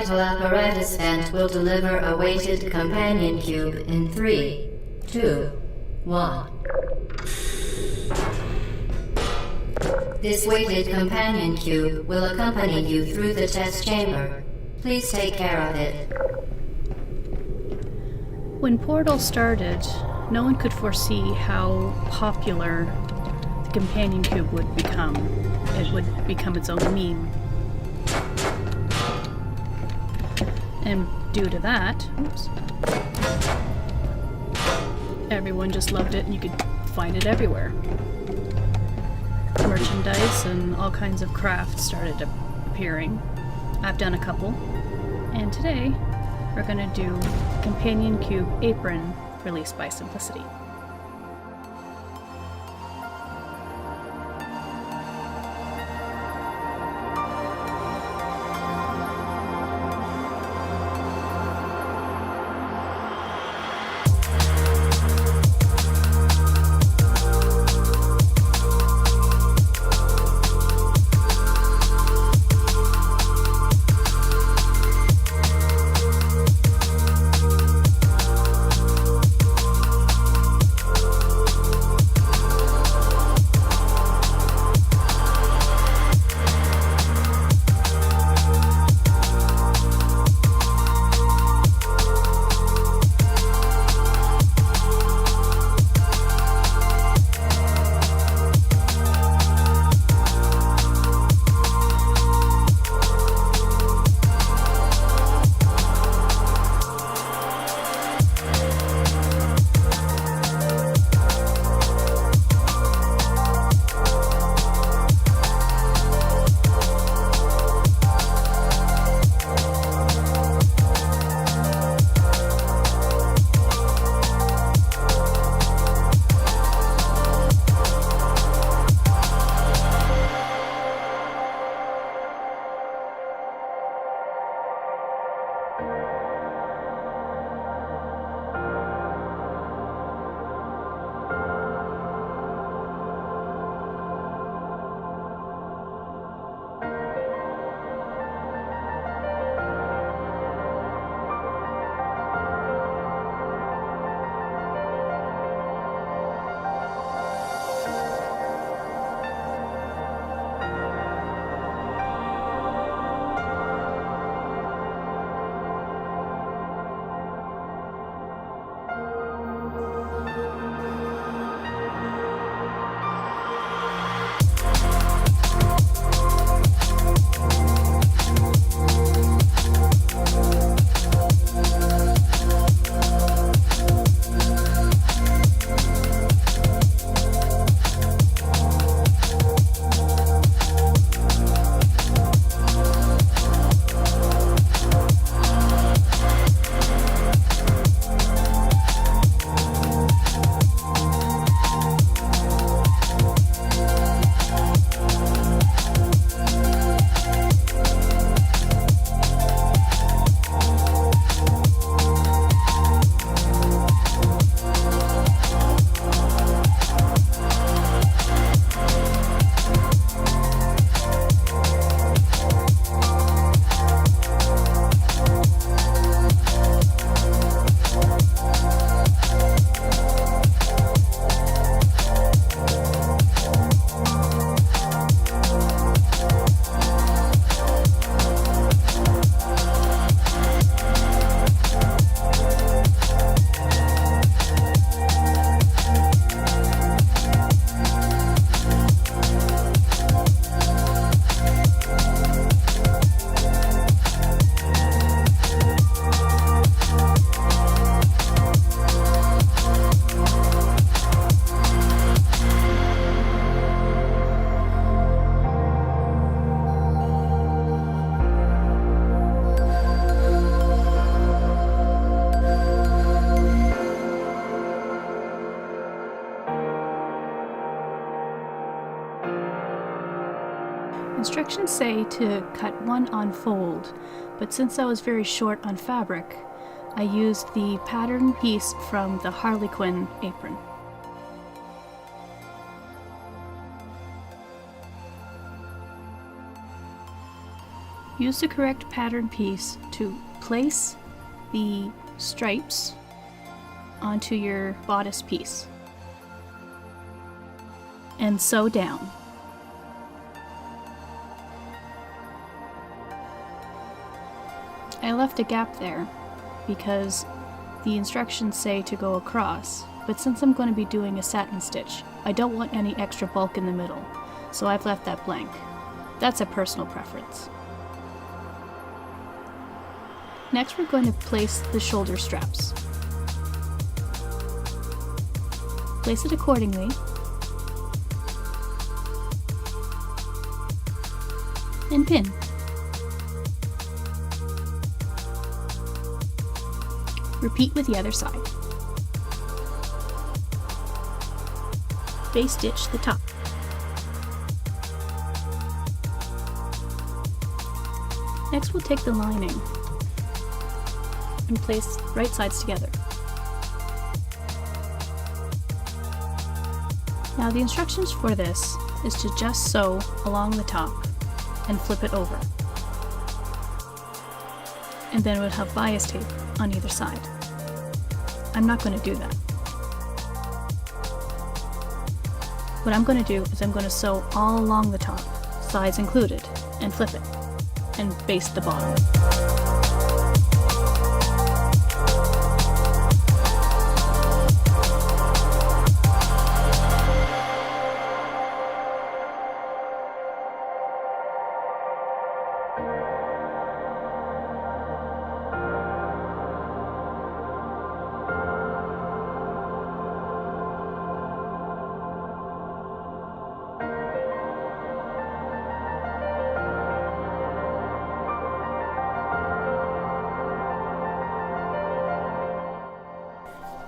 vital apparatus vent will deliver a weighted companion cube in 3, 2, 1. This weighted companion cube will accompany you through the test chamber. Please take care of it. When Portal started, no one could foresee how popular the companion cube would become. It would become its own meme. And due to that, everyone just loved it and you could find it everywhere. Merchandise and all kinds of crafts started appearing. I've done a couple. And today, we're going to do Companion Cube Apron, released by Simplicity. Instructions say to cut one on fold, but since I was very short on fabric, I used the pattern piece from the Harley Quinn apron. Use the correct pattern piece to place the stripes onto your bodice piece and sew down. I left a gap there because the instructions say to go across, but since I'm going to be doing a satin stitch, I don't want any extra bulk in the middle, so I've left that blank. That's a personal preference. Next, we're going to place the shoulder straps. Place it accordingly. And pin. Repeat with the other side. Base stitch the top. Next, we'll take the lining and place right sides together. Now the instructions for this is to just sew along the top and flip it over. And then we'll have bias tape on either side. I'm not going to do that. What I'm going to do is I'm going to sew all along the top, sides included, and flip it, and baste the bottom.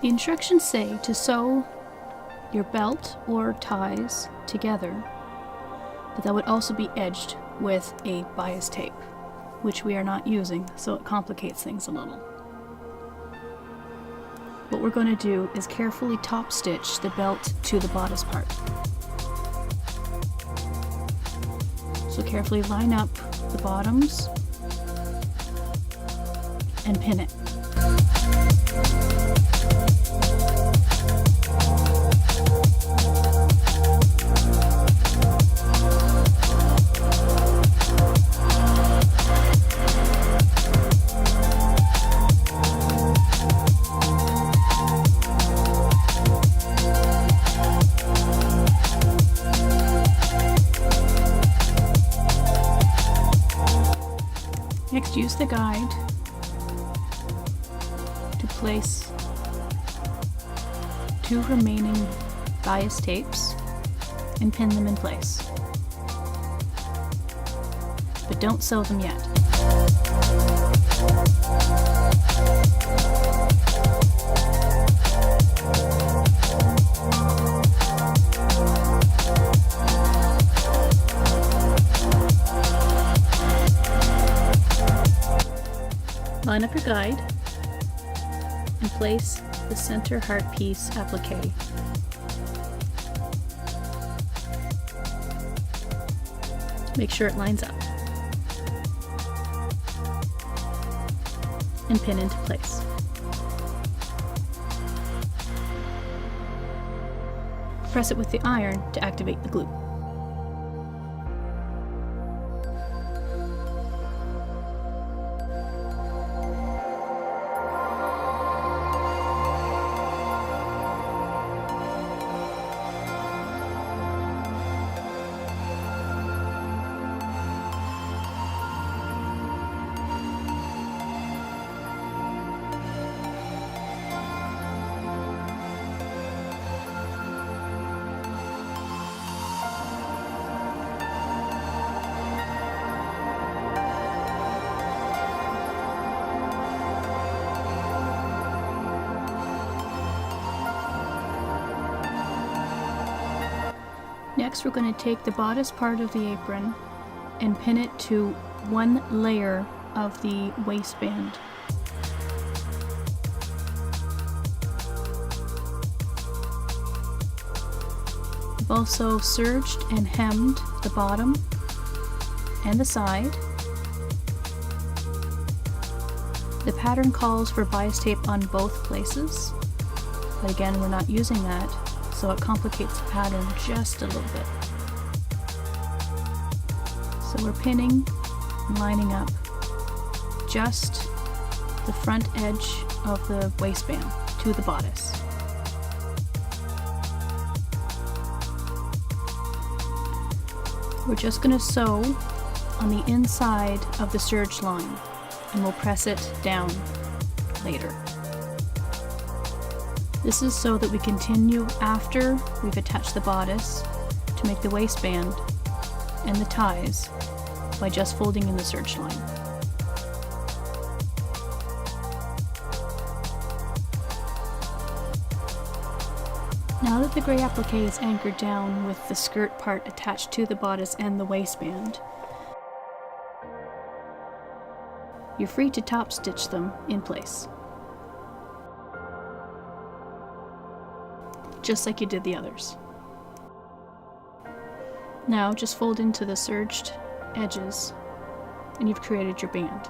The instructions say to sew your belt or ties together, but that would also be edged with a bias tape, which we are not using, so it complicates things a little. What we're going to do is carefully top stitch the belt to the bodice part. So carefully line up the bottoms and pin it. Next, use the guide to place 2 remaining bias tapes and pin them in place. But don't sew them yet. Line up your guide and place the center heart piece applique. Make sure it lines up and pin into place. Press it with the iron to activate the glue. Next, we're going to take the bodice part of the apron and pin it to one layer of the waistband. We've also serged and hemmed the bottom and the side The pattern calls for bias tape on both places, but again, we're not using that, so it complicates the pattern just a little bit. So we're pinning and lining up just the front edge of the waistband to the bodice. We're just going to sew on the inside of the serge line, and we'll press it down later. This is so that we continue after we've attached the bodice to make the waistband and the ties by just folding in the serge line. Now that the grey applique is anchored down with the skirt part attached to the bodice and the waistband, you're free to top stitch them in place, just like you did the others. Now just fold into the serged edges and you've created your band.